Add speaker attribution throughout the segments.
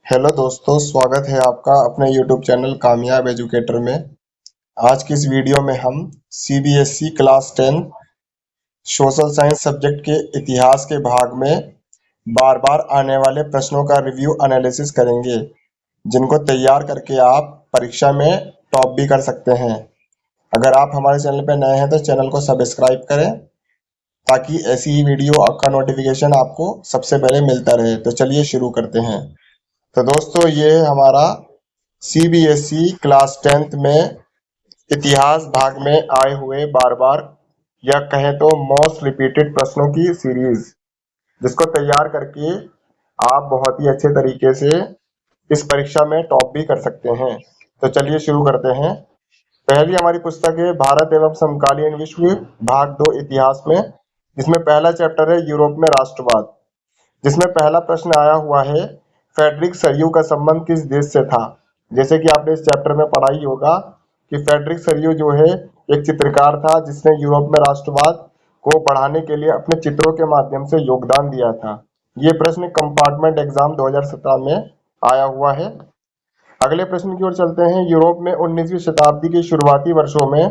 Speaker 1: Hello दोस्तों, स्वागत है आपका अपने YouTube चैनल कामयाब एजुकेटर में। आज की इस वीडियो में हम CBSE class 10 social science subject के इतिहास के भाग में बार बार आने वाले प्रश्नों का रिव्यू एनालिसिस करेंगे, जिनको तैयार करके आप परीक्षा में टॉप भी कर सकते हैं। अगर आप हमारे चैनल पर नए हैं तो चैनल को सब्सक्राइब करें, ताकि ऐसी ही वीडियो का नोटिफिकेशन आपको सबसे पहले मिलता रहे। तो चलिए शुरू करते हैं। तो दोस्तों, ये हमारा CBSE क्लास 10th में इतिहास भाग में आए हुए बार बार या कहें तो मोस्ट रिपीटेड प्रश्नों की सीरीज, जिसको तैयार करके आप बहुत ही अच्छे तरीके से इस परीक्षा में टॉप भी कर सकते हैं। तो चलिए शुरू करते हैं। पहली हमारी पुस्तक है भारत एवं समकालीन विश्व भाग 2 इतिहास में, जिसमें पहला चैप्टर है यूरोप में राष्ट्रवाद, जिसमें पहला प्रश्न आया हुआ है फ्रेडरिक सरयू का संबंध किस देश से था। जैसे कि आपने इस चैप्टर में पढ़ा ही होगा कि फ्रेडरिक सरयू जो है एक चित्रकार था, जिसने यूरोप में राष्ट्रवाद को बढ़ाने के लिए अपने चित्रों के माध्यम से योगदान दिया था। ये प्रश्न कंपार्टमेंट एग्जाम 2017 में आया हुआ है। अगले प्रश्न की ओर चलते हैं। यूरोप में 19वीं शताब्दी के शुरुआती वर्षों में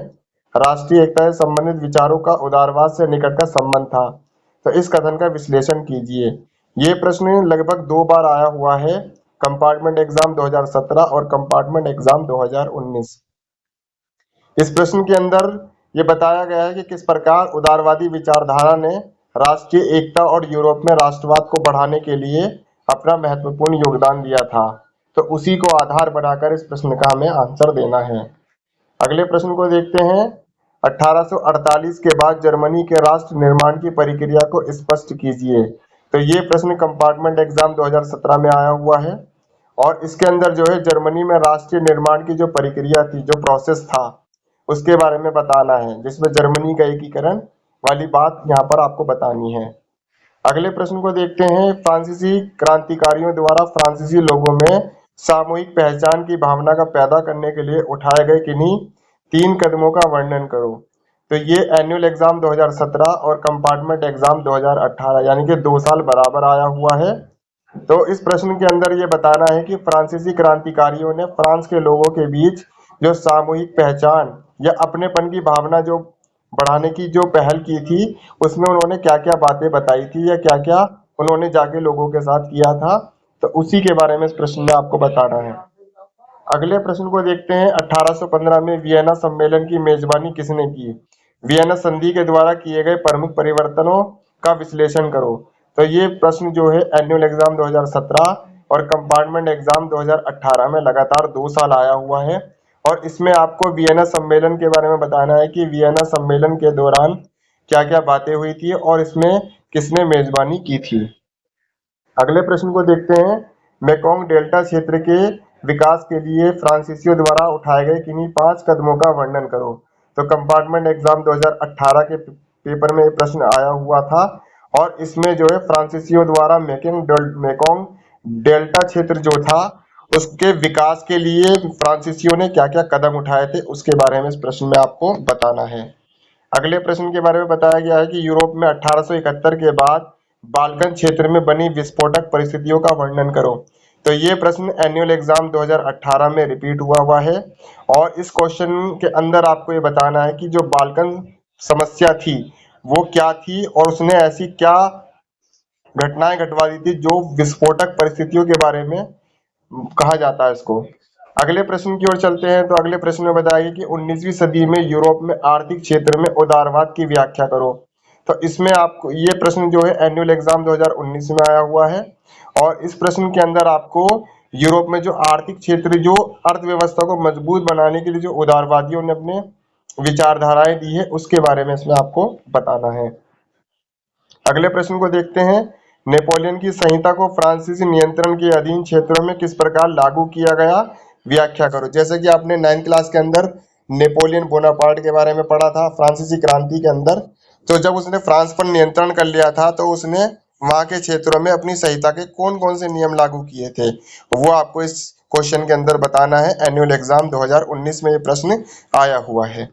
Speaker 1: राष्ट्रीय एकता से संबंधित विचारों का उदारवाद से निकट का संबंध था। तो इस कथन का विश्लेषण कीजिए। ये प्रश्न लगभग 2 बार आया हुआ है, कंपार्टमेंट एग्जाम 2017 और कंपार्टमेंट एग्जाम 2019। इस प्रश्न के अंदर ये बताया गया है कि किस प्रकार उदारवादी विचारधारा ने राष्ट्रीय एकता और यूरोप में राष्ट्रवाद को बढ़ाने के लिए अपना महत्वपूर्ण योगदान दिया था। तो उसी को आधार बनाकर इस प्रश्न का हमें आंसर देना है। अगले प्रश्न को देखते हैं। 1848 के बाद जर्मनी के राष्ट्र निर्माण की प्रक्रिया को स्पष्ट कीजिए। तो ये प्रश्न कंपार्टमेंट एग्जाम 2017 में आया हुआ है, और इसके अंदर जो है जर्मनी में राष्ट्रीय निर्माण की जो प्रक्रिया थी, जो प्रोसेस था, उसके बारे में बताना है, जिसमें जर्मनी का एकीकरण वाली बात यहाँ पर आपको बतानी है। अगले प्रश्न को देखते हैं। फ्रांसीसी क्रांतिकारियों द्वारा फ्रांसीसी लोगों में सामूहिक पहचान की भावना का पैदा करने के लिए उठाए गए किन्हीं 3 कदमों का वर्णन करो। तो ये एनुअल एग्जाम 2017 और कंपार्टमेंट एग्जाम 2018 यानी कि 2 साल बराबर आया हुआ है। तो इस प्रश्न के अंदर ये बताना है कि फ्रांसीसी क्रांतिकारियों ने फ्रांस के लोगों के बीच जो सामूहिक पहचान या अपनेपन की भावना जो बढ़ाने की जो पहल की थी, उसमें उन्होंने क्या क्या बातें बताई थी या क्या क्या उन्होंने जाके लोगों के साथ किया था। तो उसी के बारे में इस प्रश्न में आपको बताना है। अगले प्रश्न को देखते हैं। 1815 में वियना सम्मेलन की मेजबानी किसने की। वियना संधि के द्वारा किए गए प्रमुख परिवर्तनों का विश्लेषण करो। तो ये प्रश्न जो है एनुअल एग्जाम 2017 और कंपार्टमेंट एग्जाम 2018 में लगातार 2 साल आया हुआ है, और इसमें आपको वियना सम्मेलन के बारे में बताना है कि वियना सम्मेलन के दौरान क्या क्या बातें हुई थी और इसमें किसने मेजबानी की थी। अगले प्रश्न को देखते हैं। मेकोंग डेल्टा क्षेत्र के विकास के लिए फ्रांसीसियों द्वारा उठाए गए किन्हीं 5 कदमों का वर्णन करो। तो कंपार्टमेंट एग्जाम 2018 के पेपर में ये प्रश्न आया हुआ था, और इसमें जो है फ्रांसीसियों द्वारा मेकोंग डेल्टा क्षेत्र जो था, उसके विकास के लिए फ्रांसीसियों ने क्या क्या कदम उठाए थे, उसके बारे में इस प्रश्न में आपको बताना है। अगले प्रश्न के बारे में बताया गया है कि यूरोप में 1871 के बाद बाल्कन क्षेत्र में बनी विस्फोटक परिस्थितियों का वर्णन करो। तो ये प्रश्न एनुअल एग्जाम 2018 में रिपीट हुआ है, और इस क्वेश्चन के अंदर आपको ये बताना है कि जो बाल्कन समस्या थी वो क्या थी, और उसने ऐसी क्या घटनाएं घटवा दी थी जो विस्फोटक परिस्थितियों के बारे में कहा जाता है इसको। अगले प्रश्न की ओर चलते हैं। तो अगले प्रश्न में बताया गया कि 19वीं सदी में यूरोप में आर्थिक क्षेत्र में उदारवाद की व्याख्या करो। तो इसमें आपको ये प्रश्न जो है एनुअल एग्जाम 2019 में आया हुआ है, और इस प्रश्न के अंदर आपको यूरोप में जो आर्थिक क्षेत्र, जो अर्थव्यवस्था को मजबूत बनाने के लिए जो उदारवादियों ने अपने विचारधाराएं दी है, उसके बारे में इसमें आपको बताना है। अगले प्रश्न को देखते हैं। नेपोलियन की संहिता को फ्रांसीसी नियंत्रण के अधीन क्षेत्रों में किस प्रकार लागू किया गया, व्याख्या करो। जैसे कि आपने 9th क्लास के अंदर नेपोलियन बोनापार्ट के बारे में पढ़ा था फ्रांसीसी क्रांति के अंदर। तो जब उसने फ्रांस पर नियंत्रण कर लिया था, तो उसने वहां के क्षेत्रों में अपनी संहिता के कौन कौन से नियम लागू किए थे, वो आपको इस क्वेश्चन के अंदर बताना है। एनुअल एग्जाम 2019 में ये प्रश्न आया हुआ है।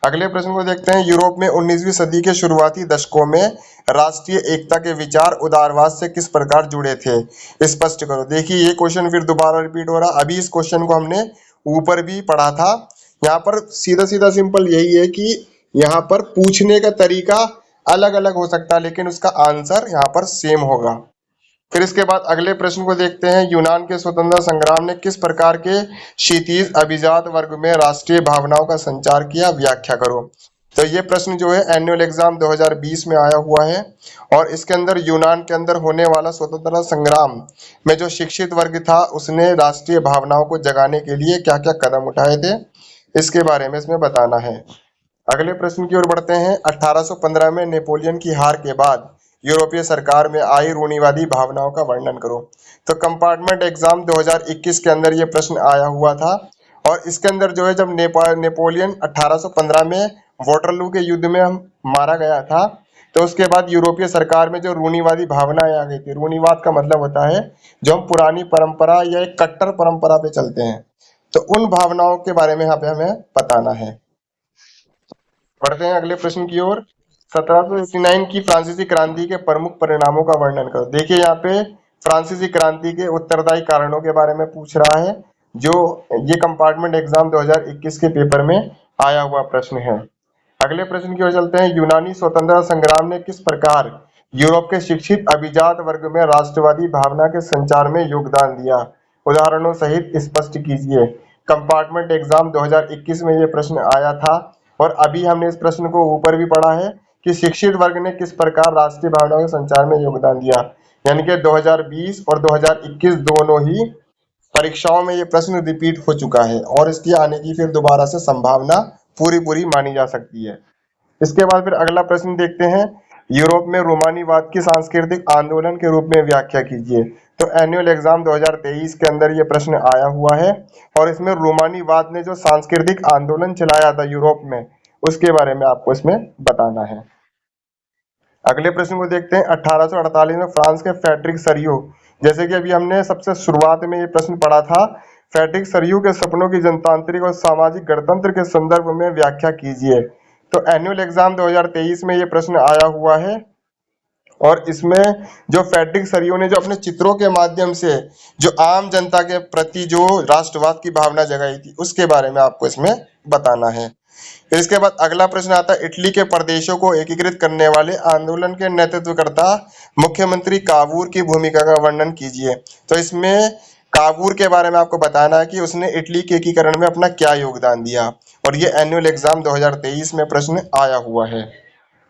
Speaker 1: अगले प्रश्न को देखते हैं। यूरोप में 19वीं सदी के शुरुआती दशकों में राष्ट्रीय एकता के विचार उदारवाद से किस प्रकार जुड़े थे, स्पष्ट करो। देखिए ये क्वेश्चन फिर दोबारा रिपीट हो रहा। अभी इस क्वेश्चन को हमने ऊपर भी पढ़ा था। यहाँ पर सीधा सीधा सिंपल यही है कि यहाँ पर पूछने का तरीका अलग अलग हो सकता है, लेकिन उसका आंसर यहाँ पर सेम होगा। फिर इसके बाद अगले प्रश्न को देखते हैं। यूनान के स्वतंत्रता संग्राम ने किस प्रकार के क्षितिज अभिजात वर्ग में राष्ट्रीय भावनाओं का संचार किया, व्याख्या करो। तो ये प्रश्न जो है एनुअल एग्जाम 2020 में आया हुआ है और इसके अंदर यूनान के अंदर होने वाला स्वतंत्रता संग्राम में जो शिक्षित वर्ग था उसने राष्ट्रीय भावनाओं को जगाने के लिए क्या क्या कदम उठाए थे, इसके बारे में इसमें बताना है। अगले प्रश्न की ओर बढ़ते हैं। 1815 में नेपोलियन की हार के बाद यूरोपीय सरकार में आई रूढ़िवादी भावनाओं का वर्णन करो। तो कंपार्टमेंट एग्जाम 2021 के अंदर ये प्रश्न आया हुआ था और इसके अंदर जो है जब नेपोलियन 1815 में वाटरलू के युद्ध में मारा गया था, तो उसके बाद यूरोपीय सरकार में जो रूढ़िवादी भावनाएं आ गई थी। रूढ़िवाद का मतलब होता है जो हम पुरानी परंपरा या एक कट्टर परंपरा पे चलते हैं, तो उन भावनाओं के बारे में यहाँ पे हमें बताना है। बढ़ते हैं अगले प्रश्न की ओर। 1789 की फ्रांसीसी क्रांति के प्रमुख परिणामों का वर्णन करो। देखिए यहाँ पे फ्रांसीसी क्रांति के उत्तरदायी कारणों के बारे में पूछ रहा है, जो ये कंपार्टमेंट एग्जाम 2021 के पेपर में आया हुआ प्रश्न है। अगले प्रश्न की ओर चलते हैं। यूनानी स्वतंत्रता संग्राम ने किस प्रकार यूरोप के शिक्षित अभिजात वर्ग में राष्ट्रवादी भावना के संचार में योगदान दिया, उदाहरणों सहित स्पष्ट कीजिए। कंपार्टमेंट एग्जाम 2021 में ये प्रश्न आया था और अभी हमने इस प्रश्न को ऊपर भी पढ़ा है कि शिक्षित वर्ग ने किस प्रकार राष्ट्रीय भावनाओं के संचार में योगदान दिया। यानी कि 2020 और 2021 दोनों ही परीक्षाओं में ये प्रश्न रिपीट हो चुका है और इसकी आने की फिर दोबारा से संभावना पूरी मानी जा सकती है। इसके बाद फिर अगला प्रश्न देखते हैं। यूरोप में रोमानीवाद की सांस्कृतिक आंदोलन के रूप में व्याख्या कीजिए। तो एनुअल एग्जाम 2023 के अंदर ये प्रश्न आया हुआ है और इसमें रोमानीवाद ने जो सांस्कृतिक आंदोलन चलाया था यूरोप में, उसके बारे में आपको इसमें बताना है। अगले प्रश्न को देखते हैं। 1848 में फ्रांस के फ्रेडरिक सरियो, जैसे कि अभी हमने सबसे शुरुआत में ये प्रश्न पढ़ा था, फ्रेडरिक सरियो के सपनों की जनतांत्रिक और सामाजिक गणतंत्र के संदर्भ में व्याख्या कीजिए। तो एनुअल एग्जाम 2023 में ये प्रश्न आया हुआ है और इसमें जो फ्रेडरिक सरियो ने जो अपने चित्रों के माध्यम से जो आम जनता के प्रति जो राष्ट्रवाद की भावना जगाई थी, उसके बारे में आपको इसमें बताना है। फिर इसके बाद अगला प्रश्न आता है। इटली के प्रदेशों को एकीकृत करने वाले आंदोलन के नेतृत्वकर्ता मुख्यमंत्री कावूर की भूमिका का वर्णन कीजिए। तो इसमें कावूर के बारे में आपको बताना है कि उसने इटली के एकीकरण में अपना क्या योगदान दिया और ये एनुअल एग्जाम 2023 में प्रश्न आया हुआ है।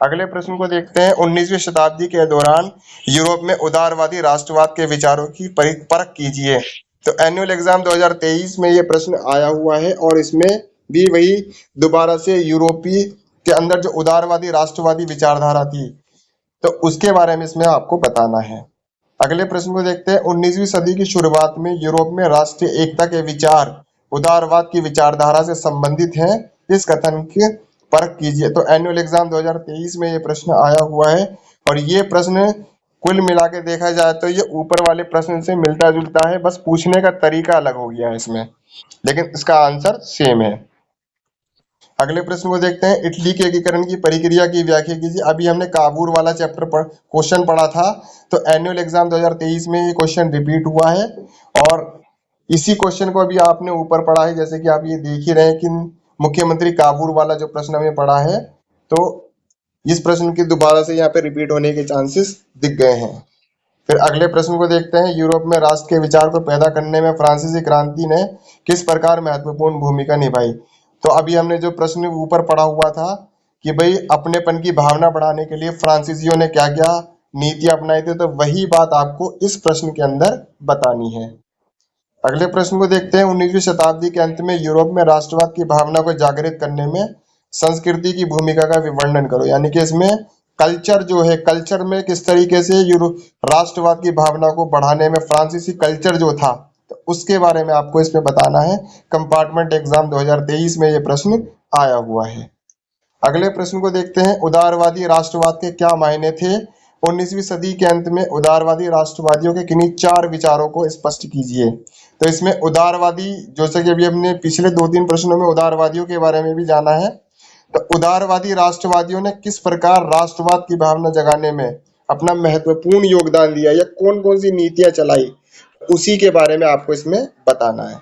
Speaker 1: अगले प्रश्न को देखते हैं। 19वीं शताब्दी के दौरान यूरोप में उदारवादी राष्ट्रवाद के विचारों की परख कीजिए। तो एनुअल एग्जाम 2023 में ये प्रश्न आया हुआ है और इसमें भी वही दोबारा से यूरोपीय के अंदर जो उदारवादी राष्ट्रवादी विचारधारा थी, तो उसके बारे में इसमें आपको बताना है। अगले प्रश्न को देखते हैं। 19वीं सदी की शुरुआत में यूरोप में राष्ट्रीय एकता के विचार उदारवाद की विचारधारा से संबंधित हैं, इस कथन की परख कीजिए। तो एनुअल एग्जाम 2023 में ये प्रश्न आया हुआ है और ये प्रश्न कुल मिला के देखा जाए तो ये ऊपर वाले प्रश्न से मिलता जुलता है, बस पूछने का तरीका अलग हो गया है इसमें, लेकिन इसका आंसर सेम है। अगले प्रश्न को देखते हैं। इटली के एकीकरण की प्रक्रिया की व्याख्या कीजिए। अभी हमने काबूल वाला चैप्टर पर क्वेश्चन पढ़ा था, तो एनुअल एग्जाम 2023 में ये क्वेश्चन रिपीट हुआ है और इसी क्वेश्चन को अभी आपने ऊपर पढ़ा है, जैसे कि आप ये देख ही रहे हैं कि मुख्यमंत्री काबूल वाला जो प्रश्न हमें पढ़ा है, तो इस प्रश्न की दोबारा से यहाँ पे रिपीट होने के चांसेस दिख गए हैं। फिर अगले प्रश्न को देखते हैं। यूरोप में राष्ट्र के विचार को पैदा करने में फ्रांसीसी क्रांति ने किस प्रकार महत्वपूर्ण भूमिका निभाई। तो अभी हमने जो प्रश्न ऊपर पढ़ा हुआ था कि भाई अपनेपन की भावना बढ़ाने के लिए फ्रांसीसियों ने क्या क्या नीति अपनाई थी, तो वही बात आपको इस प्रश्न के अंदर बतानी है। अगले प्रश्न को देखते हैं। 19वीं शताब्दी के अंत में यूरोप में राष्ट्रवाद की भावना को जागृत करने में संस्कृति की भूमिका का विवरण करो। यानी कि इसमें कल्चर जो है, कल्चर में किस तरीके से राष्ट्रवाद की भावना को बढ़ाने में फ्रांसीसी कल्चर जो था, तो उसके बारे में आपको इसमें बताना है। कंपार्टमेंट एग्जाम 2023 में ये प्रश्न आया हुआ है। अगले प्रश्न को देखते हैं। उदारवादी राष्ट्रवाद के क्या मायने थे। 19वीं सदी के अंत में उदारवादी राष्ट्रवादियों के किन्हीं 4 विचारों को स्पष्ट कीजिए। तो इसमें उदारवादी, जैसे कि अभी हमने पिछले 2-3 प्रश्नों में उदारवादियों के बारे में भी जाना है, तो उदारवादी राष्ट्रवादियों ने किस प्रकार राष्ट्रवाद की भावना जगाने में अपना महत्वपूर्ण योगदान दिया या कौन कौन सी नीतियां चलाई, उसी के बारे में आपको इसमें बताना है।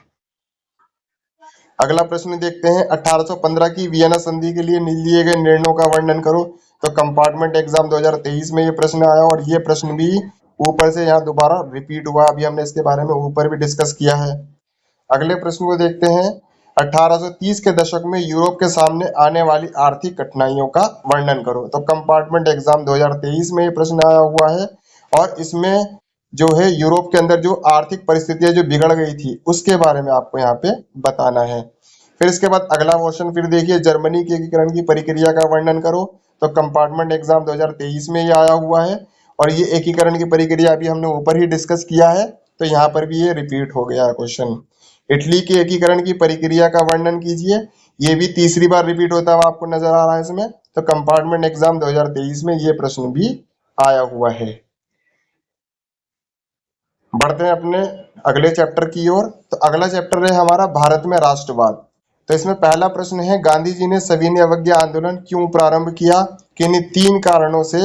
Speaker 1: अगला प्रश्न देखते हैं, 1815 की वियना संधि के लिए लिए गए निर्णयों का वर्णन करो। तो कंपार्टमेंट एग्जाम 2023 में ये प्रश्न आया और ये प्रश्न भी ऊपर से यहाँ दोबारा रिपीट हुआ। अभी हमने इसके बारे में ऊपर भी डिस्कस किया है। अगले प्रश्न को देखते हैं, 1830 के दशक में यूरोप के सामने आने वाली आर्थिक कठिनाइयों का वर्णन करो। तो कंपार्टमेंट एग्जाम 2023 में ये प्रश्न आया हुआ है और इसमें जो है यूरोप के अंदर जो आर्थिक परिस्थितियां जो बिगड़ गई थी उसके बारे में आपको यहाँ पे बताना है। फिर इसके बाद अगला क्वेश्चन फिर देखिए, जर्मनी के एकीकरण की प्रक्रिया का वर्णन करो। तो कंपार्टमेंट एग्जाम 2023 में ये आया हुआ है और ये एकीकरण की प्रक्रिया अभी हमने ऊपर ही डिस्कस किया है, तो यहाँ पर भी ये रिपीट हो गया क्वेश्चन। इटली के एकीकरण की प्रक्रिया का वर्णन कीजिए। ये भी तीसरी बार रिपीट होता हुआ आपको नजर आ रहा है इसमें। तो कंपार्टमेंट एग्जाम 2023 में ये प्रश्न भी आया हुआ है। बढ़ते हैं अपने अगले चैप्टर की ओर। तो अगला चैप्टर है हमारा भारत में राष्ट्रवाद। तो इसमें पहला प्रश्न है, गांधी जी ने सविनय अवज्ञा आंदोलन क्यों प्रारंभ किया, किन्हीं 3 कारणों से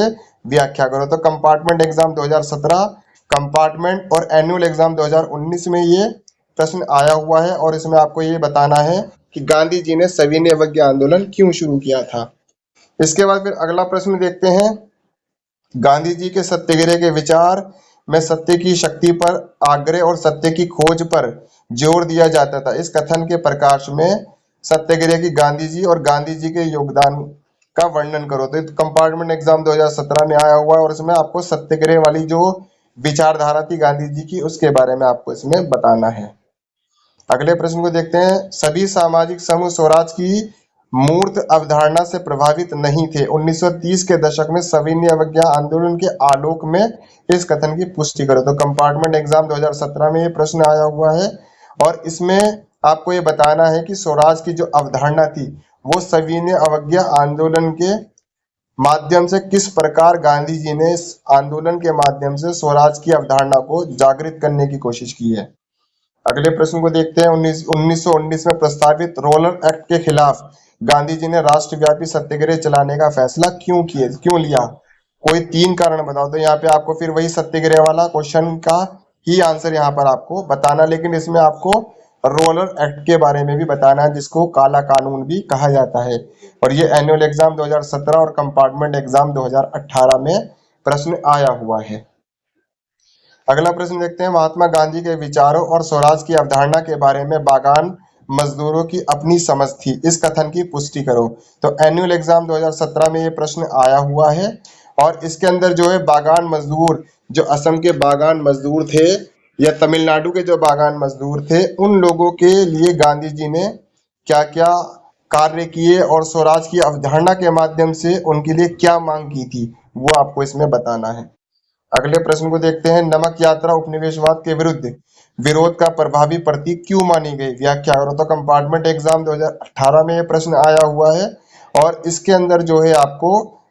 Speaker 1: व्याख्या करो। तो कंपार्टमेंट एग्जाम 2017, कंपार्टमेंट और एनुअल एग्जाम 2019 में ये प्रश्न आया हुआ है और इसमें आपको ये बताना है कि गांधी जी ने सविनय अवज्ञा आंदोलन क्यों शुरू किया था। इसके बाद फिर अगला प्रश्न देखते हैं, गांधी जी के सत्याग्रह के विचार में सत्य की शक्ति पर आग्रह और सत्य की खोज पर जोर दिया जाता था। इस कथन के प्रकाश में सत्याग्रह की गांधी जी और गांधी जी के योगदान का वर्णन करो। तो कंपार्टमेंट एग्जाम 2017 में आया हुआ है और इसमें आपको सत्याग्रह वाली जो विचारधारा थी गांधी जी की उसके बारे में आपको इसमें बताना है। अगले प्रश्न को देखते हैं, सभी सामाजिक समूह स्वराज की मूर्त अवधारणा से प्रभावित नहीं थे। 1930 के दशक में सविनय अवज्ञा आंदोलन के आलोक में इस कथन की पुष्टि करो। तो कंपार्टमेंट एग्जाम 2017 में ये प्रश्न आया हुआ है और इसमें आपको ये बताना है कि स्वराज की जो अवधारणा थी वो सविनय अवज्ञा आंदोलन के माध्यम से किस प्रकार गांधी जी ने इस आंदोलन के माध्यम से स्वराज की अवधारणा को जागृत करने की कोशिश की है। अगले प्रश्न को देखते हैं, 1919 में प्रस्तावित रोलर एक्ट के खिलाफ गांधी जी ने राष्ट्रव्यापी सत्याग्रह चलाने का फैसला क्यों लिया, कोई 3 कारण बताओ। तो यहाँ पे आपको फिर वही सत्याग्रह वाला क्वेश्चन का ही आंसर यहाँ पर आपको बताना, लेकिन इसमें आपको रोलर एक्ट के बारे में भी बताना है जिसको काला कानून भी कहा जाता है। और ये एनुअल एग्जाम 2017 और कंपार्टमेंट एग्जाम 2018 में प्रश्न आया हुआ है। अगला प्रश्न देखते हैं, महात्मा गांधी के विचारों और स्वराज की अवधारणा के बारे में बागान मजदूरों की अपनी समझ थी, इस कथन की पुष्टि करो। तो एनुअल एग्जाम 2017 में ये प्रश्न आया हुआ है और इसके अंदर जो है बागान मजदूर, जो असम के बागान मजदूर थे या तमिलनाडु के जो बागान मजदूर थे, उन लोगों के लिए गांधी जी ने क्या क्या कार्य किए और स्वराज की अवधारणा के माध्यम से उनके लिए क्या मांग की थी, वो आपको इसमें बताना है। अगले प्रश्न को देखते हैं, नमक यात्रा उपनिवेशवाद के विरुद्ध विरोध का प्रभावी प्रतीक क्यों मानी गई, व्याख्या करो। तो कंपार्टमेंट एग्जाम 2018 में यह प्रश्न आया हुआ है और इसके अंदर जो है आपको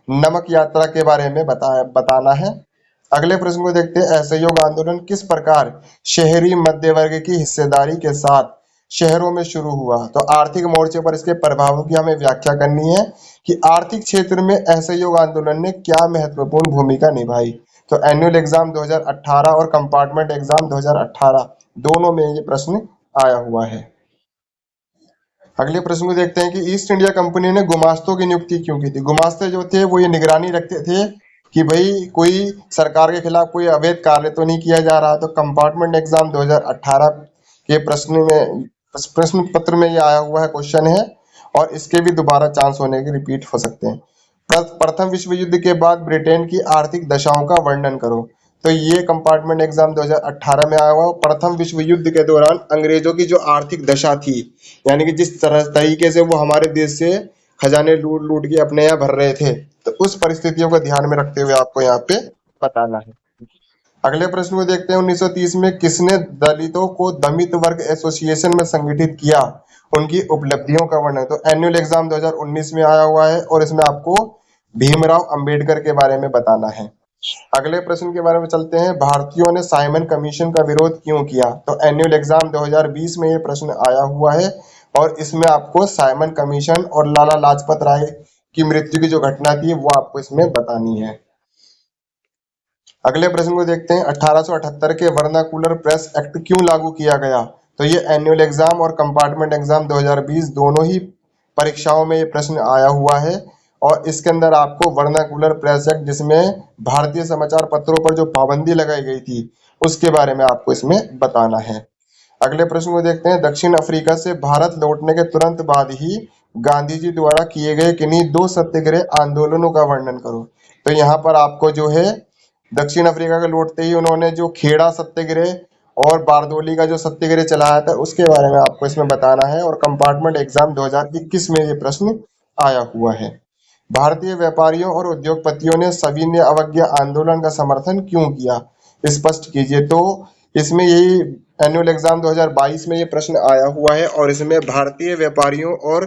Speaker 1: नमक यात्रा के बारे में बताना है। अगले प्रश्न को देखते हैं, असहयोग आंदोलन किस प्रकार शहरी मध्य वर्ग की हिस्सेदारी के साथ शहरों में शुरू हुआ। तो आर्थिक मोर्चे पर इसके प्रभावों की हमें व्याख्या करनी है कि आर्थिक क्षेत्र में असहयोग आंदोलन ने क्या महत्वपूर्ण भूमिका निभाई। तो एनुअल एग्जाम 2018 और कंपार्टमेंट एग्जाम 2018 दोनों में ये प्रश्न आया हुआ है। अगले प्रश्न को देखते हैं कि ईस्ट इंडिया कंपनी ने गुमास्तों की नियुक्ति क्यों की थी। गुमास्ते जो थे वो ये निगरानी रखते थे कि भाई कोई सरकार के खिलाफ कोई अवैध कार्य तो नहीं किया जा रहा। तो कंपार्टमेंट एग्जाम 2018 के प्रश्न पत्र में ये आया हुआ है, क्वेश्चन है और इसके भी दोबारा चांस होने के रिपीट हो सकते हैं। प्रथम विश्व युद्ध के बाद ब्रिटेन की आर्थिक दशाओं का वर्णन करो। तो ये कंपार्टमेंट एग्जाम 2018 में आया हुआ। प्रथम विश्व युद्ध के दौरान अंग्रेजों की जो आर्थिक दशा थी, यानी कि जिस तरीके से वो हमारे देश से खजाने लूट लूट के अपने यहाँ भर रहे थे, तो उस परिस्थितियों को ध्यान में रखते हुए आपको यहाँ पे बताना है। अगले प्रश्न को देखते हैं, 1930 में किसने दलितों को दलित वर्ग एसोसिएशन में संगठित किया, उनकी उपलब्धियों का वर्णन। तो एनुअल एग्जाम 2019 में आया हुआ है और इसमें आपको भीमराव अंबेडकर के बारे में बताना है। अगले प्रश्न के बारे में चलते हैं, भारतीयों ने साइमन कमीशन का विरोध क्यों किया। तो एनुअल एग्जाम 2020 में ये प्रश्न आया हुआ है और इसमें आपको साइमन कमीशन और लाला लाजपत राय की मृत्यु की जो घटना थी वो आपको इसमें बतानी है। अगले प्रश्न को देखते हैं, 1878 के वर्नाकुलर प्रेस एक्ट क्यों लागू किया गया? तो ये एनुअल एग्जाम और कंपार्टमेंट एग्जाम 2020 दोनों ही परीक्षाओं में ये प्रश्न आया हुआ है। और इसके अंदर आपको वर्नाकुलर प्रेस एक्ट, जिसमें भारतीय समाचार पत्रों पर जो पाबंदी लगाई गई थी, उसके बारे में आपको इसमें बताना है। अगले प्रश्न को देखते हैं, दक्षिण अफ्रीका से भारत लौटने के तुरंत बाद ही गांधी जी द्वारा किए गए किन्हीं दो सत्याग्रह आंदोलनों का वर्णन करो। तो यहाँ पर आपको जो है दक्षिण अफ्रीका के लौटते ही उन्होंने जो खेड़ा सत्याग्रह और बारदोली का जो सत्याग्रह चलाया था उसके बारे में आपको इसमें बताना है। और कंपार्टमेंट एग्जाम 2021 में ये प्रश्न आया हुआ है। भारतीय व्यापारियों और उद्योगपतियों ने सविनय अवज्ञा आंदोलन का समर्थन क्यों किया? स्पष्ट कीजिए। तो इसमें यही एनुअल एग्जाम 2022 में ये प्रश्न आया हुआ है और इसमें भारतीय व्यापारियों और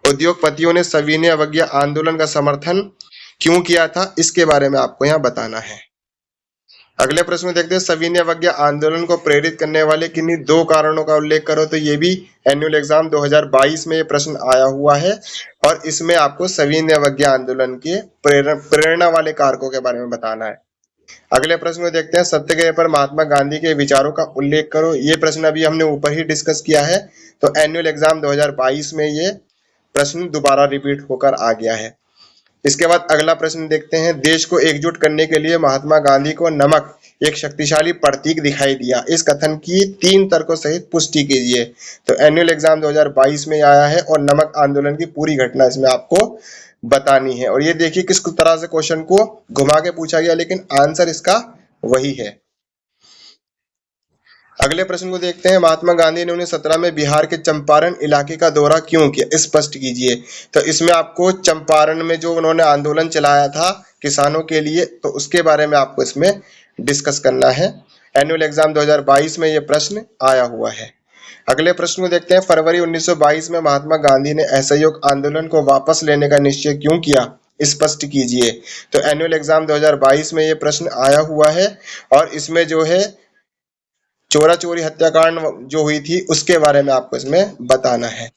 Speaker 1: उद्योगपतियों ने सविनय अवज्ञा आंदोलन का समर्थन क्यों किया था, इसके बारे में आपको यहाँ बताना है। अगले प्रश्न में देखते हैं, सविनय अवज्ञा आंदोलन को प्रेरित करने वाले किन्हीं दो कारणों का उल्लेख करो। तो ये भी एनुअल एग्जाम 2022 में ये प्रश्न आया हुआ है और इसमें आपको सविनय अवज्ञा आंदोलन के प्रेरणा वाले कारकों के बारे में बताना है। अगले प्रश्न में देखते हैं, सत्याग्रह पर महात्मा गांधी के विचारों का उल्लेख करो। ये प्रश्न अभी हमने ऊपर ही डिस्कस किया है, तो एनुअल एग्जाम 2022 में ये प्रश्न दोबारा रिपीट होकर आ गया है। इसके बाद अगला प्रश्न देखते हैं, देश को एकजुट करने के लिए महात्मा गांधी को नमक एक शक्तिशाली प्रतीक दिखाई दिया। इस कथन की 3 तर्कों सहित पुष्टि कीजिए। तो एनुअल एग्जाम 2022 में आया है और नमक आंदोलन की पूरी घटना इसमें आपको बतानी है। और ये देखिए किस तरह से क्वेश्चन को घुमा के पूछा गया, लेकिन आंसर इसका वही है। अगले प्रश्न को देखते हैं, महात्मा गांधी ने 1917 में बिहार के चंपारण इलाके का दौरा क्यों किया? स्पष्ट कीजिए। तो इसमें आपको चंपारण में जो उन्होंने आंदोलन चलाया था किसानों के लिए, तो उसके बारे में आपको इसमें डिस्कस करना है। एनुअल एग्जाम 2022 में यह प्रश्न आया हुआ है। अगले प्रश्न को देखते हैं, फरवरी 1922 में महात्मा गांधी ने असहयोग आंदोलन को वापस लेने का निश्चय क्यों किया? स्पष्ट कीजिए। तो एनुअल एग्जाम 2022 में ये प्रश्न आया हुआ है और इसमें जो है चोरा चोरी हत्याकांड जो हुई थी उसके बारे में आपको इसमें बताना है।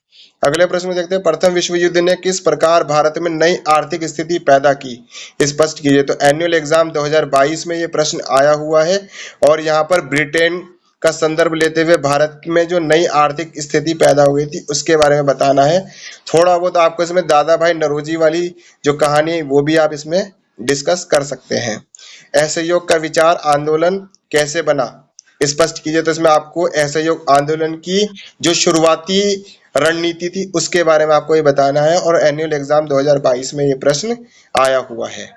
Speaker 1: अगले प्रश्न में देखते हैं, प्रथम विश्व युद्ध ने किस प्रकार भारत में नई आर्थिक स्थिति पैदा की? स्पष्ट कीजिए। तो एनुअल एग्जाम 2022 में ये प्रश्न आया हुआ है और यहाँ पर ब्रिटेन का संदर्भ लेते हुए भारत में जो नई आर्थिक स्थिति पैदा हो गई थी उसके बारे में बताना है। थोड़ा बहुत आपको इसमें दादा भाई नौरोजी वाली जो कहानी है वो भी आप इसमें डिस्कस कर सकते हैं। असहयोग का विचार आंदोलन कैसे बना? स्पष्ट कीजिए। तो इसमें आपको असहयोग आंदोलन की जो शुरुआती रणनीति थी उसके बारे में आपको ये बताना है और एनुअल एग्जाम 2022 में ये प्रश्न आया हुआ है।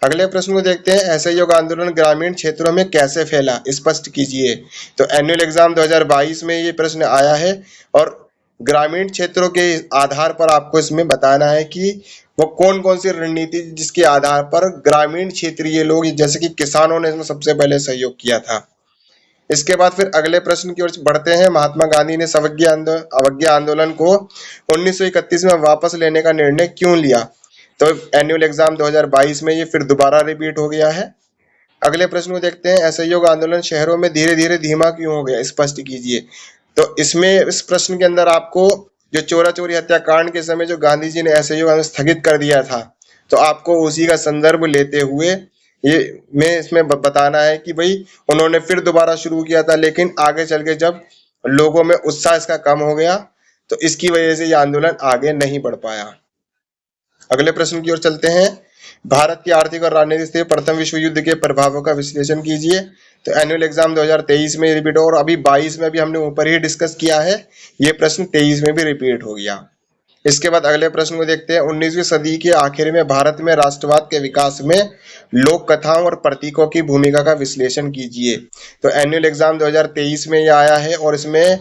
Speaker 1: अगले प्रश्न को देखते हैं, असहयोग आंदोलन ग्रामीण क्षेत्रों में कैसे फैला? स्पष्ट कीजिए। तो एनुअल एग्जाम 2022 में ये प्रश्न आया है और ग्रामीण क्षेत्रों के आधार पर आपको इसमें बताना है कि वो कौन कौन सी रणनीति जिसके आधार पर ग्रामीण क्षेत्रीय लोग जैसे कि किसानों ने इसमें सबसे पहले सहयोग किया था। इसके बाद फिर अगले प्रश्न की ओर बढ़ते हैं, महात्मा गांधी ने अवज्ञा आंदोलन को 1931 में वापस लेने का निर्णय क्यों लिया? तो एनुअल एग्जाम 2022 में ये फिर दोबारा रिपीट हो गया है। अगले प्रश्न को देखते हैं, असहयोग आंदोलन शहरों में धीरे धीरे धीमा क्यों हो गया? स्पष्ट कीजिए। तो इसमें इस प्रश्न के अंदर आपको जो चोरा चोरी हत्याकांड के समय जो गांधी जी ने असहयोग आंदोलन स्थगित कर दिया था, तो आपको उसी का संदर्भ लेते हुए ये में इसमें बताना है कि भाई उन्होंने फिर दोबारा शुरू किया था, लेकिन आगे चल के जब लोगों में उत्साह इसका कम हो गया तो इसकी वजह से ये आंदोलन आगे नहीं बढ़ पाया। अगले प्रश्न की ओर चलते हैं, भारत की आर्थिक और राजनीतिक स्थिति प्रथम विश्व युद्ध के प्रभावों का विश्लेषण कीजिए। तो एनुअल एग्जाम 2023 में रिपीट और अभी 22 में भी हमने ऊपर ही डिस्कस किया है, ये प्रश्न 23 में भी रिपीट हो गया। इसके बाद अगले प्रश्न को देखते हैं, 19वीं सदी के आखिर में भारत में राष्ट्रवाद के विकास में लोक कथाओं और प्रतीकों की भूमिका का विश्लेषण कीजिए। तो एनुअल एग्जाम 2023 में ये आया है और इसमें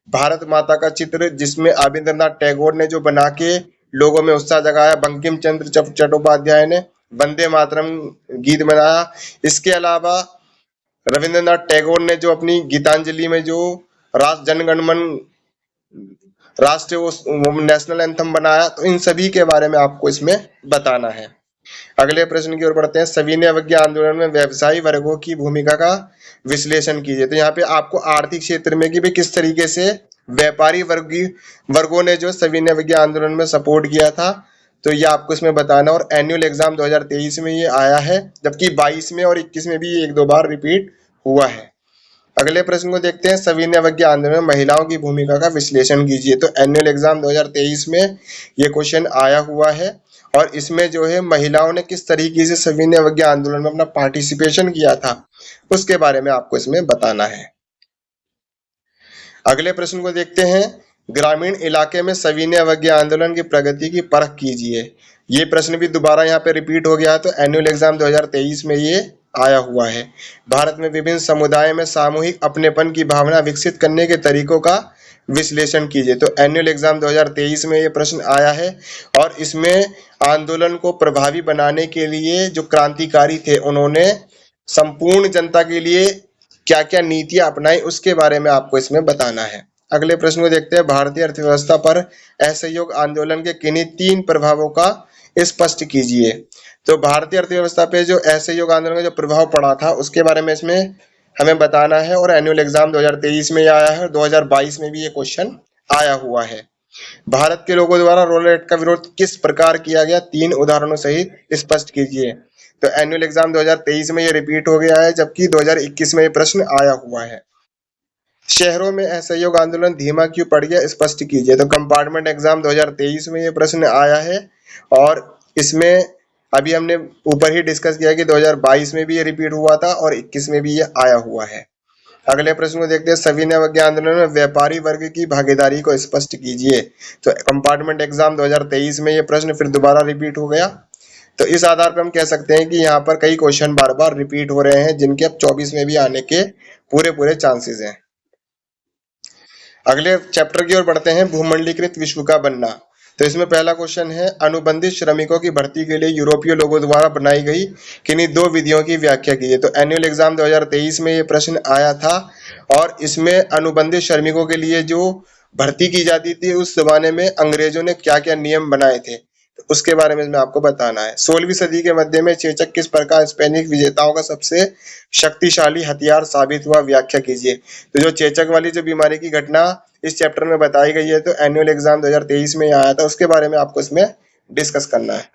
Speaker 1: भारत माता का चित्र जिसमें रविंद्रनाथ टैगोर ने जो बना के लोगों में उत्साह जगाया, बंकिम चंद्र चट्टोपाध्याय ने वंदे मातरम गीत बनाया। इसके अलावा रविंद्रनाथ टैगोर ने जो अपनी गीतांजलि में जो राष्ट्र जनगणमन राष्ट्रीय नेशनल एंथम बनाया, तो इन सभी के बारे में आपको इसमें बताना है। अगले प्रश्न की ओर बढ़ते हैं, सविनय अवज्ञा आंदोलन में व्यवसायी वर्गों की भूमिका का विश्लेषण कीजिए। तो यहाँ पे आपको आर्थिक क्षेत्र में कि भी किस तरीके से व्यापारी वर्गों ने जो सविनय अवज्ञा आंदोलन में सपोर्ट किया था, तो ये आपको इसमें बताना। और एनुअल एग्जाम 2023 में ये आया है, जबकि 22 में और 21 में भी ये 1-2 बार रिपीट हुआ है। अगले प्रश्न को देखते हैं, सविनय अवज्ञा आंदोलन में महिलाओं की भूमिका का विश्लेषण कीजिए। तो एनुअल एग्जाम 2023 में ये क्वेश्चन आया हुआ है, और इसमें जो है महिलाओं ने किस तरीके से सविनय अवज्ञा आंदोलन में अपना पार्टिसिपेशन किया था, उसके बारे में आपको इसमें बताना है। अगले प्रश्न को देखते हैं, ग्रामीण इलाके में सविनय अवज्ञा आंदोलन की प्रगति की परख कीजिए। ये प्रश्न भी दोबारा यहाँ पे रिपीट हो गया, तो एनुअल एग्जाम 2023 में ये आया हुआ है। भारत में विभिन्न समुदायों में सामूहिक अपनेपन की भावना विकसित करने के तरीकों का विश्लेषण कीजिए। तो एनुअल एग्जाम 2023 में ये प्रश्न आया है, और इसमें आंदोलन को प्रभावी बनाने के लिए जो क्रांतिकारी थे, उन्होंने संपूर्ण जनता के लिए क्या क्या नीतियां अपनाई, उसके बारे में आपको इसमें बताना है। अगले प्रश्न को देखते हैं, भारतीय अर्थव्यवस्था पर असहयोग आंदोलन के किन्हीं 3 प्रभावों का स्पष्ट कीजिए। तो भारतीय अर्थव्यवस्था पे जो असहयोग आंदोलन का जो प्रभाव पड़ा था, उसके बारे में इसमें हमें बताना है। और एनुअल एग्जाम 2023 में आया है, 2022 में भी ये क्वेश्चन आया हुआ है। भारत के लोगों द्वारा रोलेट का विरोध किस प्रकार किया गया, 3 उदाहरणों सहित स्पष्ट कीजिए। तो एनुअल एग्जाम 2023 में ये रिपीट हो गया है, जबकि 2021 में ये प्रश्न आया हुआ है। शहरों में असहयोग आंदोलन धीमा क्यों पड़ गया, स्पष्ट कीजिए। तो कंपार्टमेंट एग्जाम 2023 में ये प्रश्न आया है, और इसमें अभी हमने ऊपर ही डिस्कस किया कि 2022 में भी ये रिपीट हुआ था, और 21 में भी ये आया हुआ है। अगले प्रश्न को देखते हैं, सविनय अवज्ञा आंदोलन में व्यापारी वर्ग की भागीदारी को स्पष्ट कीजिए। तो कंपार्टमेंट एग्जाम 2023 में ये प्रश्न फिर दोबारा रिपीट हो गया। तो इस आधार पर हम कह सकते हैं कि यहाँ पर कई क्वेश्चन बार बार रिपीट हो रहे हैं, जिनके अब 24 में भी आने के पूरे चांसेस हैं। अगले चैप्टर की ओर बढ़ते हैं, भूमंडलीकृत विश्व का बनना। तो इसमें पहला क्वेश्चन है, अनुबंधित श्रमिकों की भर्ती के लिए यूरोपीय लोगों द्वारा बनाई गई किन्हीं 2 विधियों की व्याख्या कीजिए। तो एनुअल एग्जाम 2023 में ये प्रश्न आया था, और इसमें अनुबंधित श्रमिकों के लिए जो भर्ती की जाती थी, उस जमाने में अंग्रेजों ने क्या क्या नियम बनाए थे, तो उसके बारे में आपको बताना है। 16वीं सदी के मध्य में चेचक किस प्रकार स्पेनिश विजेताओं का सबसे शक्तिशाली हथियार साबित हुआ, व्याख्या कीजिए। तो जो चेचक वाली जो बीमारी की घटना इस चैप्टर में बताई गई है, तो एनुअल एग्जाम 2023 में आया था, उसके बारे में आपको इसमें डिस्कस करना है।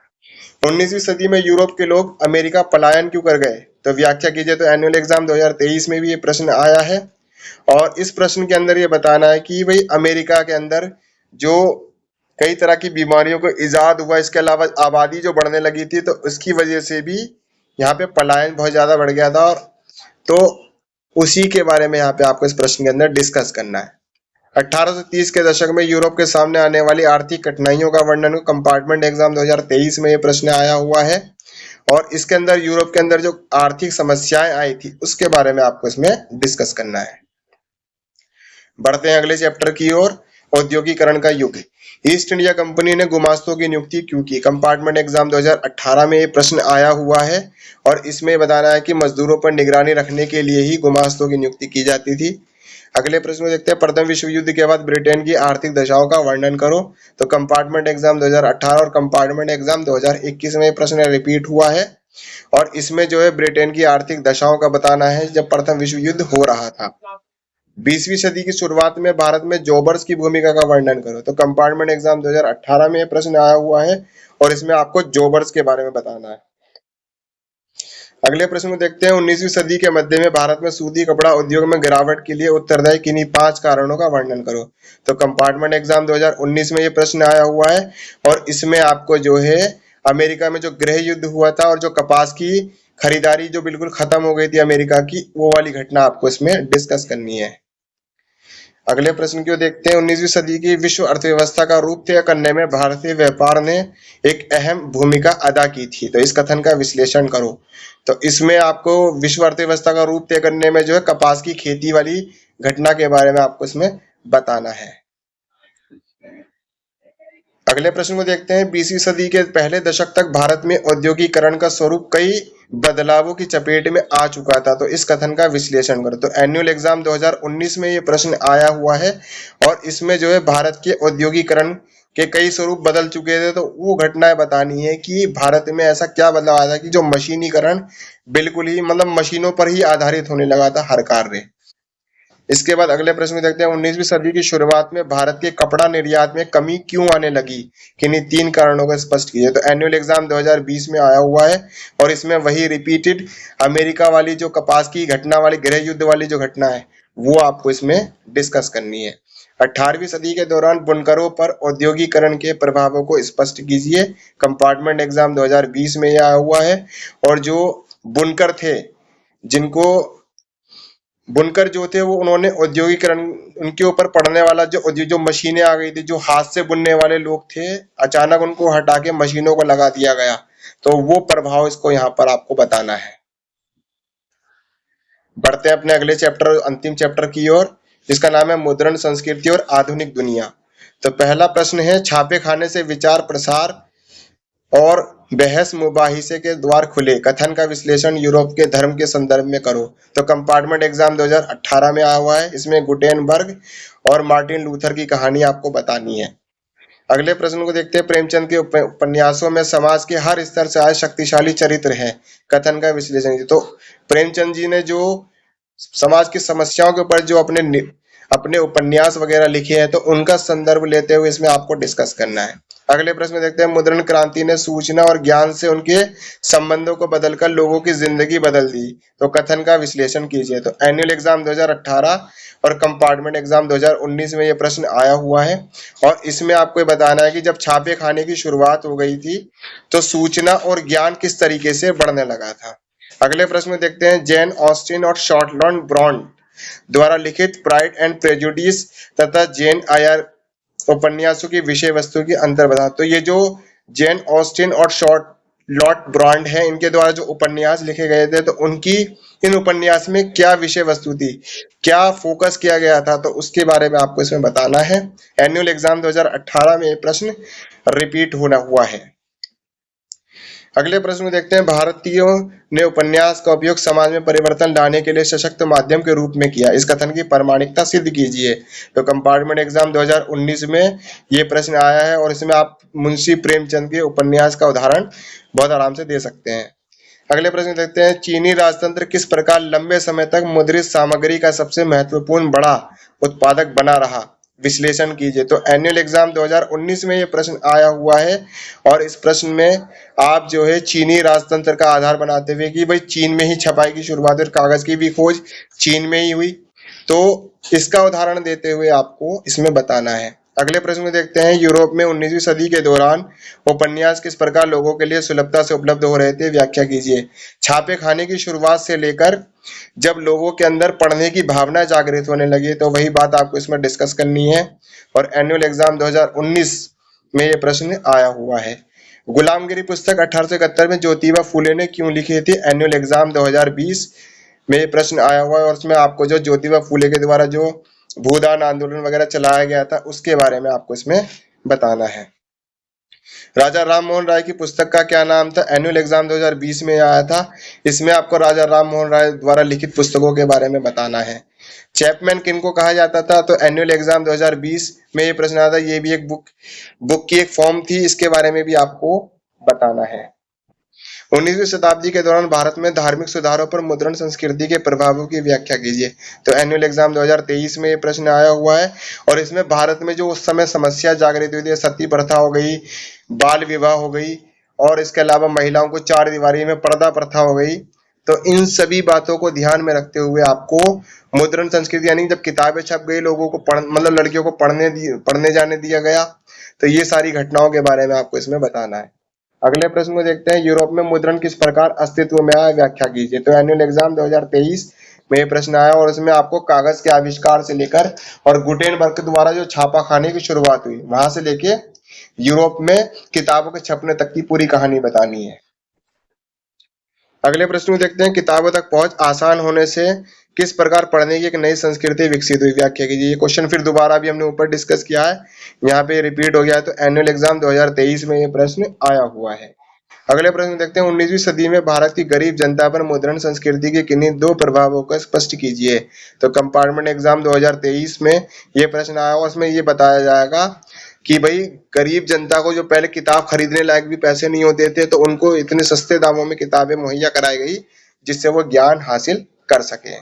Speaker 1: 19वीं सदी में यूरोप के लोग अमेरिका पलायन क्यों कर गए, तो व्याख्या कीजिए। तो एनुअल एग्जाम 2023 में भी ये प्रश्न आया है, और इस प्रश्न के अंदर ये बताना है कि भाई अमेरिका के अंदर जो कई तरह की बीमारियों को इजाद हुआ, इसके अलावा आबादी जो बढ़ने लगी थी, तो उसकी वजह से भी यहाँ पे पलायन बहुत ज्यादा बढ़ गया था, और तो उसी के बारे में यहाँ पे आपको इस प्रश्न के अंदर डिस्कस करना है। 1830 के दशक में यूरोप के सामने आने वाली आर्थिक कठिनाइयों का वर्णन कंपार्टमेंट एग्जाम 2023 में ये प्रश्न आया हुआ है, और इसके अंदर यूरोप के अंदर जो आर्थिक समस्याएं आई थी, उसके बारे में आपको इसमें डिस्कस करना है। बढ़ते हैं अगले चैप्टर की ओर, औद्योगिकरण का युग। ईस्ट इंडिया कंपनी ने गुमास्तों की नियुक्ति क्यों की, कंपार्टमेंट एग्जाम 2018 में ये प्रश्न आया हुआ है, और इसमें बताना है कि मजदूरों पर निगरानी रखने के लिए ही गुमास्तों की नियुक्ति की जाती थी। अगले प्रश्न को देखते हैं, प्रथम विश्व युद्ध के बाद ब्रिटेन की आर्थिक दशाओं का वर्णन करो। तो कंपार्टमेंट एग्जाम 2018 और कंपार्टमेंट एग्जाम 2021 में प्रश्न रिपीट हुआ है, और इसमें जो है ब्रिटेन की आर्थिक दशाओं का बताना है जब प्रथम विश्व युद्ध हो रहा था। 20वीं सदी की शुरुआत में भारत में जॉबर्स की भूमिका का वर्णन करो। तो कंपार्टमेंट एग्जाम 2018 में प्रश्न आया हुआ है, और इसमें आपको जॉबर्स के बारे में बताना है। अगले प्रश्न को देखते हैं, 19वीं सदी के मध्य में भारत में सूती कपड़ा उद्योग में गिरावट के लिए उत्तरदायी किन्हीं 5 कारणों का वर्णन करो। तो कंपार्टमेंट एग्जाम 2019 में ये प्रश्न आया हुआ है, और इसमें आपको जो है अमेरिका में जो गृह युद्ध हुआ था, और जो कपास की खरीदारी जो बिल्कुल खत्म हो गई थी अमेरिका की, वो वाली घटना आपको इसमें डिस्कस करनी है। अगले प्रश्न को देखते हैं, 19वीं सदी की विश्व अर्थव्यवस्था का रूप तय करने में भारतीय व्यापार ने एक अहम भूमिका अदा की थी। तो इस कथन का विश्लेषण करो। तो इसमें आपको विश्व अर्थव्यवस्था का रूप तय करने में जो है कपास की खेती वाली घटना के बारे में आपको इसमें बताना है। अगले प्रश्न को देखते हैं, 20वीं सदी के पहले दशक तक भारत में औद्योगिकरण का स्वरूप कई बदलावों की चपेट में आ चुका था। तो इस कथन का विश्लेषण करो। तो एनुअल एग्जाम 2019 में ये प्रश्न आया हुआ है, और इसमें जो है भारत के औद्योगिकरण के कई स्वरूप बदल चुके थे। तो वो घटनाएं बतानी है कि भारत में ऐसा क्या बदलाव आया था कि जो मशीनीकरण बिल्कुल ही मतलब मशीनों पर ही आधारित होने लगा था हर कार्य। इसके बाद अगले प्रश्न में देखते हैं 19वीं सदी की शुरुआत में भारत के कपड़ा निर्यात में कमी क्यों आने लगी, किन्हीं 3 कारणों को स्पष्ट कीजिए। तो एनुअल एग्जाम 2020 में आया हुआ है और इसमें वही रिपीटेड अमेरिका वाली जो कपास की घटना वाली गृह युद्ध वाली जो घटना है वो आपको इसमें डिस्कस करनी है। 18वीं सदी के दौरान बुनकरों पर औद्योगिकरण के प्रभावों को स्पष्ट कीजिए। कंपार्टमेंट एग्जाम 2020 में यह आया हुआ है और जो बुनकर थे, जिनको बुनकर जो थे वो उन्होंने औद्योगिकरण, उनके ऊपर पड़ने वाला जो मशीनें आ गई थी, जो हाथ से बुनने वाले लोग थे, अचानक उनको हटा के मशीनों को लगा दिया गया, तो वो प्रभाव इसको यहाँ पर आपको बताना है। बढ़ते हैं अपने अगले चैप्टर, अंतिम चैप्टर की ओर, जिसका नाम है मुद्रण संस्कृति और आधुनिक दुनिया। तो पहला प्रश्न है, छापे खाने से विचार प्रसार और बहस मुबाहिसे के द्वार खुले, कथन का विश्लेषण यूरोप के धर्म के संदर्भ में करो। तो कंपार्टमेंट एग्जाम 2018 में आया हुआ है, इसमें गुटेनबर्ग और मार्टिन लूथर की कहानी आपको बतानी है। अगले प्रश्न को देखते हैं, प्रेमचंद के उपन्यासों में समाज के हर स्तर से आए शक्तिशाली चरित्र है, कथन का विश्लेषण। तो प्रेमचंद जी ने जो समाज की समस्याओं के ऊपर जो अपने उपन्यास वगैरह लिखे हैं, तो उनका संदर्भ लेते हुए इसमें आपको डिस्कस करना है। अगले प्रश्न में देखते हैं, मुद्रण क्रांति ने सूचना और ज्ञान से उनके संबंधों को बदलकर लोगों की जिंदगी बदल दी, तो कथन का विश्लेषण कीजिए। तो एनुअल एग्जाम 2018 और कंपार्टमेंट एग्जाम 2019 में ये प्रश्न आया हुआ है और इसमें आपको ये बताना है कि जब छापे खाने की शुरुआत हो गई थी तो सूचना और ज्ञान किस तरीके से बढ़ने लगा था। अगले प्रश्न में देखते हैं, जेन ऑस्टिन और शॉर्टलॉर्ड ब्रॉन्ड द्वारा लिखित प्राइड एंड प्रेजुडिस तथा जेन आयर उपन्यासों की विषय वस्तु की अंतर बता। तो ये जो जेन ऑस्टिन और शॉर्ट लॉर्ड ब्रॉन्ड है, इनके द्वारा जो उपन्यास लिखे गए थे, तो उनकी इन उपन्यास में क्या विषय वस्तु थी, क्या फोकस किया गया था, तो उसके बारे में आपको इसमें बताना है। एनुअल एग्जाम 2018 में ये प्रश्न रिपीट होना हुआ है। अगले प्रश्न में देखते हैं, भारतीयों ने उपन्यास का उपयोग समाज में परिवर्तन लाने के लिए सशक्त माध्यम के रूप में किया, इस कथन की प्रामाणिकता सिद्ध कीजिए। तो कंपार्टमेंट एग्जाम 2019 में ये प्रश्न आया है और इसमें आप मुंशी प्रेमचंद के उपन्यास का उदाहरण बहुत आराम से दे सकते हैं। अगले प्रश्न देखते हैं, चीनी राजतंत्र किस प्रकार लंबे समय तक मुद्रित सामग्री का सबसे महत्वपूर्ण बड़ा उत्पादक बना रहा, विश्लेषण कीजिए। तो एनुअल एग्जाम 2019 में ये प्रश्न आया हुआ है और इस प्रश्न में आप जो है चीनी राजतंत्र का आधार बनाते हुए कि भाई चीन में ही छपाई की शुरुआत और कागज की भी खोज चीन में ही हुई, तो इसका उदाहरण देते हुए आपको इसमें बताना है। अगले प्रश्न में देखते हैं, यूरोप में 19वीं सदी के दौरान उपन्यास किस प्रकार लोगों के लिए सुलभता से उपलब्ध हो रहे थे, व्याख्या कीजिए। छापे खाने की शुरुआत से लेकर जब लोगों के अंदर पढ़ने की भावना जागृत होने लगी, तो वही बात आपको इसमें डिस्कस करनी है और एनुअल एग्जाम 2019 में ये प्रश्न आया हुआ है। गुलामगिरी पुस्तक 1871 में ज्योतिबा फूले ने क्यों लिखी थी, एनुअल एग्जाम 2020 में ये प्रश्न आया हुआ है और उसमें आपको जो ज्योतिबा फूले के द्वारा जो भूदान आंदोलन वगैरह चलाया गया था उसके बारे में आपको इसमें बताना है। राजा राम मोहन राय की पुस्तक का क्या नाम था, एनुअल एग्जाम 2020 में आया था, इसमें आपको राजा राम मोहन राय द्वारा लिखित पुस्तकों के बारे में बताना है। चैपमैन किनको कहा जाता था, तो एनुअल एग्जाम 2020 में ये प्रश्न आता है, ये भी एक बुक की एक फॉर्म थी, इसके बारे में भी आपको बताना है। 19वीं शताब्दी के दौरान भारत में धार्मिक सुधारों पर मुद्रण संस्कृति के प्रभावों की व्याख्या कीजिए। तो एनुअल एग्जाम 2023 में ये प्रश्न आया हुआ है और इसमें भारत में जो उस समय समस्या जागृत हुई थी, सती प्रथा हो गई, बाल विवाह हो गई और इसके अलावा महिलाओं को चार दीवारी में पर्दा प्रथा हो गई, तो इन सभी बातों को ध्यान में रखते हुए आपको मुद्रण संस्कृति यानी जब किताबें छप गई, लोगों को मतलब लड़कियों को पढ़ने जाने दिया गया, तो ये सारी घटनाओं के बारे में आपको इसमें बताना है। अगले प्रश्न को देखते हैं, यूरोप में मुद्रण किस प्रकार अस्तित्व में आया, व्याख्या कीजिए। तो एनुअल एग्जाम 2023 में ये प्रश्न आया और इसमें आपको कागज के आविष्कार से लेकर और गुटेनबर्ग द्वारा जो छापा खाने की शुरुआत हुई वहां से लेके यूरोप में किताबों के छपने तक की पूरी कहानी बतानी है। अगले प्रश्न में देखते हैं, किताबों तक पहुंच आसान होने से किस प्रकार पढ़ने की एक नई संस्कृति विकसित हुई, व्याख्या कीजिए। ये क्वेश्चन फिर दोबारा भी हमने ऊपर डिस्कस किया है, यहाँ पे रिपीट हो गया है, तो एनुअल एग्जाम 2023 में ये प्रश्न आया हुआ है। अगले प्रश्न देखते हैं, 19वीं सदी में भारत की गरीब जनता पर मुद्रण संस्कृति के किन्हीं दो प्रभावों को स्पष्ट कीजिए। तो कंपार्टमेंट एग्जाम 2023 में ये प्रश्न आया और उसमें ये बताया जाएगा कि भाई गरीब जनता को जो पहले किताब खरीदने लायक भी पैसे नहीं होते थे, तो उनको इतने सस्ते दामों में किताबें मुहैया कराई गई जिससे वो ज्ञान हासिल कर सके।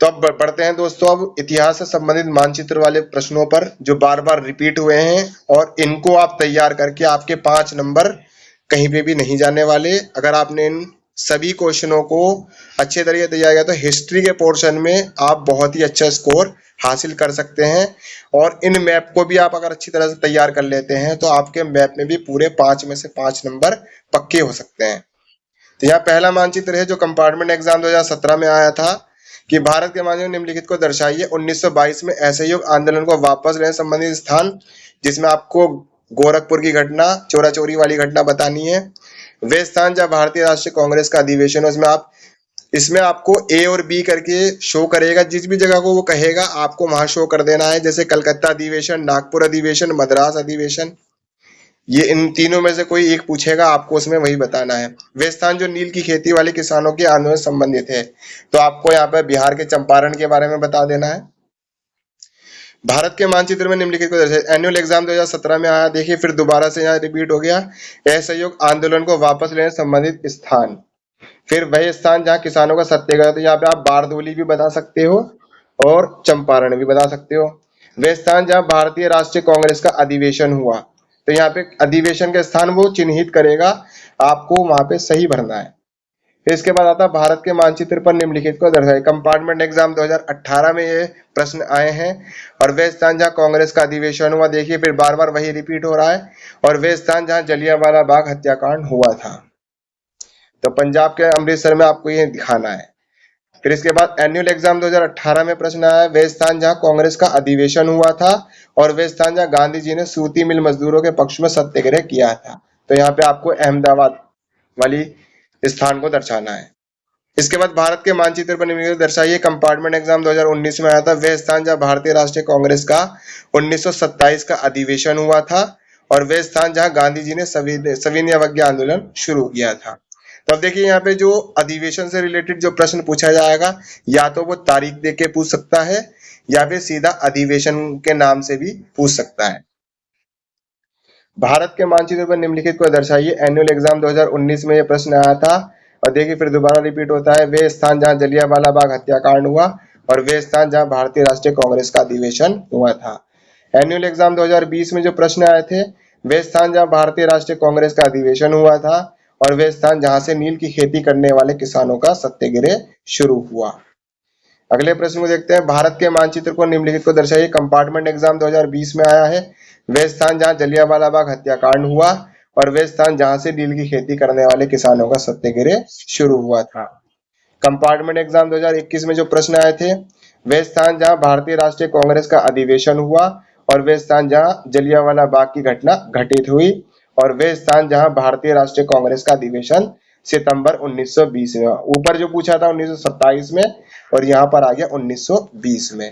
Speaker 1: तो अब बढ़ते हैं दोस्तों अब इतिहास से संबंधित मानचित्र वाले प्रश्नों पर, जो बार बार रिपीट हुए हैं, और इनको आप तैयार करके आपके 5 नंबर कहीं पे भी नहीं जाने वाले। अगर आपने इन सभी क्वेश्चनों को अच्छे तरीके तैयार किया तो हिस्ट्री के पोर्शन में आप बहुत ही अच्छा स्कोर हासिल कर सकते हैं। और इन मैप को भी आप अगर अच्छी तरह से तैयार कर लेते हैं तो आपके मैप में भी पूरे 5 में से 5 नंबर पक्के हो सकते हैं। तो यहाँ पहला मानचित्र है जो कंपार्टमेंट एग्जाम 2017 में आया था कि भारत के मानचित्र निम्नलिखित को दर्शाइए। 1922 में असहयोग आंदोलन को वापस लेने संबंधित स्थान, जिसमें आपको गोरखपुर की घटना, चोरा चोरी वाली घटना बतानी है। वे स्थान जहाँ भारतीय राष्ट्रीय कांग्रेस का अधिवेशन, इसमें आपको ए और बी करके शो करेगा। जिस भी जगह को वो कहेगा आपको वहां शो कर देना है, जैसे कलकत्ता अधिवेशन, नागपुर अधिवेशन, मद्रास अधिवेशन, ये इन तीनों में से कोई एक पूछेगा, आपको उसमें वही बताना है। वे स्थान जो नील की खेती वाले किसानों के आंदोलन से संबंधित है, तो आपको यहाँ पे बिहार के चंपारण के बारे में बता देना है। भारत के मानचित्र में निम्नलिखित को दर्शाइए। एनुअल एग्जाम 2017 में आया, देखिए फिर दोबारा से यहाँ रिपीट हो गया। असहयोग आंदोलन को वापस लेने संबंधित स्थान, फिर वही स्थान जहाँ किसानों का सत्याग्रह, तो यहाँ पे आप बारदोली भी बता सकते हो और चंपारण भी बता सकते हो। वे स्थान जहाँ भारतीय राष्ट्रीय कांग्रेस का अधिवेशन हुआ, तो यहाँ पे अधिवेशन के स्थान वो चिन्हित करेगा, आपको वहां पे सही भरना है। फिर इसके बाद आता है भारत के मानचित्र पर निम्नलिखित को दर्शाइए। कंपार्टमेंट एग्जाम 2018 में ये प्रश्न आए हैं। और वे स्थान जहाँ कांग्रेस का अधिवेशन हुआ, देखिए फिर बार बार वही रिपीट हो रहा है। और वे स्थान जहाँ जलियांवाला बाग हत्याकांड हुआ था, तो पंजाब के अमृतसर में आपको ये दिखाना है। फिर इसके बाद एनुअल एग्जाम 2018 में प्रश्न आया, वे स्थान जहां कांग्रेस का अधिवेशन हुआ था और वे स्थान जहां गांधी जी ने सूती मिल मजदूरों के पक्ष में सत्याग्रह किया था, तो यहाँ पे आपको अहमदाबाद वाली स्थान को दर्शाना है। इसके बाद भारत के मानचित्र पर निम्नलिखित दर्शाइए। कंपार्टमेंट एग्जाम 2019 में आया था, वे स्थान जहां भारतीय राष्ट्रीय कांग्रेस का 1927 का अधिवेशन हुआ था और वे स्थान जहां गांधी जी ने सविनय अवज्ञा आंदोलन शुरू किया था। तो अब देखिए यहाँ पे जो अधिवेशन से रिलेटेड जो प्रश्न पूछा जाएगा, या तो वो तारीख दे के पूछ सकता है या फिर सीधा अधिवेशन के नाम से भी पूछ सकता है। भारत के मानचित्र पर निम्नलिखित को दर्शाइए। एनुअल एग्जाम 2019 में ये प्रश्न आया था और देखिए फिर दोबारा रिपीट होता है। वे स्थान जहां जलियांवाला बाग हत्याकांड हुआ और वे स्थान जहां भारतीय राष्ट्रीय कांग्रेस का अधिवेशन हुआ था। एनुअल एग्जाम 2020 में जो प्रश्न आए थे, वे स्थान जहां भारतीय राष्ट्रीय कांग्रेस का अधिवेशन हुआ था और वे स्थान जहां से नील की खेती करने वाले किसानों का सत्याग्रह शुरू हुआ। अगले प्रश्न को देखते हैं। भारत के मानचित्र को निम्नलिखित को दर्शाइए। कंपार्टमेंट एग्जाम 2020 में आया है, वे स्थान जहां जलियांवाला बाग हत्याकांड हुआ और वे स्थान जहां से नील की खेती करने वाले किसानों का सत्याग्रह शुरू हुआ था। कंपार्टमेंट एग्जाम 2021 में जो प्रश्न आए थे, वे स्थान जहां भारतीय राष्ट्रीय कांग्रेस का अधिवेशन हुआ और वे स्थान जहां जलियांवाला बाग की घटना घटित हुई और वे स्थान जहां भारतीय राष्ट्रीय कांग्रेस का अधिवेशन सितंबर 1920 में। ऊपर जो पूछा था 1927 में और यहाँ पर आ गया 1920 में।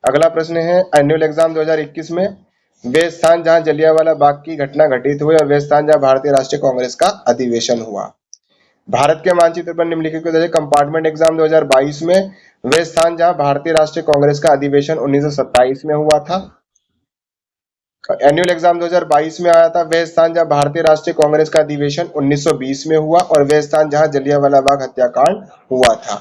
Speaker 1: अगला प्रश्न है एनुअल एग्जाम 2021 में, वे स्थान जहां जलियांवाला बाग की घटना घटित हुई और वे स्थान जहां भारतीय राष्ट्रीय कांग्रेस का अधिवेशन हुआ। भारत के मानचित्र पर निम्नलिखित को दर्शाइए। कंपार्टमेंट एग्जाम 2022 में, वे स्थान जहां भारतीय राष्ट्रीय कांग्रेस का अधिवेशन 1927 में हुआ था। एनुअल एग्जाम 2022 में आया था, वे स्थान जहां भारतीय राष्ट्रीय कांग्रेस का अधिवेशन 1920 में हुआ और वे स्थान जहां जलियांवाला बाग हत्याकांड हुआ था।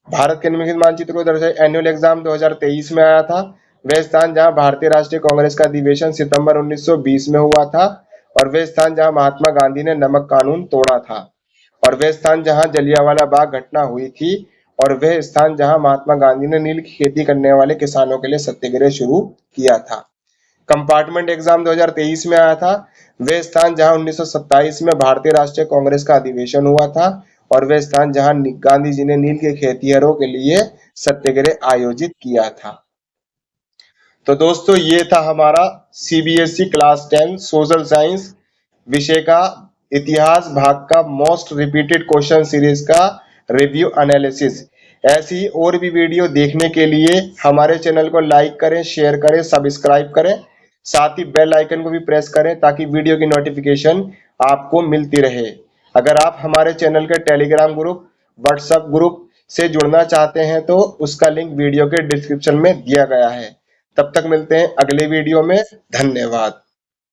Speaker 1: भारत के निम्नलिखित मानचित्र को दर्शाइए। एनुअल एग्जाम 2023 में आया था, वे स्थान जहां भारतीय राष्ट्रीय कांग्रेस का अधिवेशन सितंबर 1920 में हुआ था और वे स्थान जहां महात्मा गांधी ने नमक कानून तोड़ा था और वे स्थान जहां जलियांवाला बाग घटना हुई थी और वे स्थान जहां महात्मा गांधी ने नील की खेती करने वाले किसानों के लिए सत्याग्रह शुरू किया था। कंपार्टमेंट एग्जाम 2023 में आया था, वे स्थान जहां 1927 में भारतीय राष्ट्रीय कांग्रेस का अधिवेशन हुआ था और वे स्थान जहां गांधी जी ने नील के खेतिहरों के लिए सत्याग्रह आयोजित किया था। तो दोस्तों ये था हमारा सीबीएसई क्लास 10 सोशल साइंस विषय का इतिहास भाग का मोस्ट रिपीटेड क्वेश्चन सीरीज का रिव्यू एनालिसिस। ऐसी ही और भी वीडियो देखने के लिए हमारे चैनल को लाइक करें, शेयर करें, सब्सक्राइब करें, साथ ही बेल आइकन को भी प्रेस करें ताकि वीडियो की नोटिफिकेशन आपको मिलती रहे। अगर आप हमारे चैनल के टेलीग्राम ग्रुप, व्हाट्सएप ग्रुप से जुड़ना चाहते हैं तो उसका लिंक वीडियो के डिस्क्रिप्शन में दिया गया है। तब तक मिलते हैं अगले वीडियो में। धन्यवाद।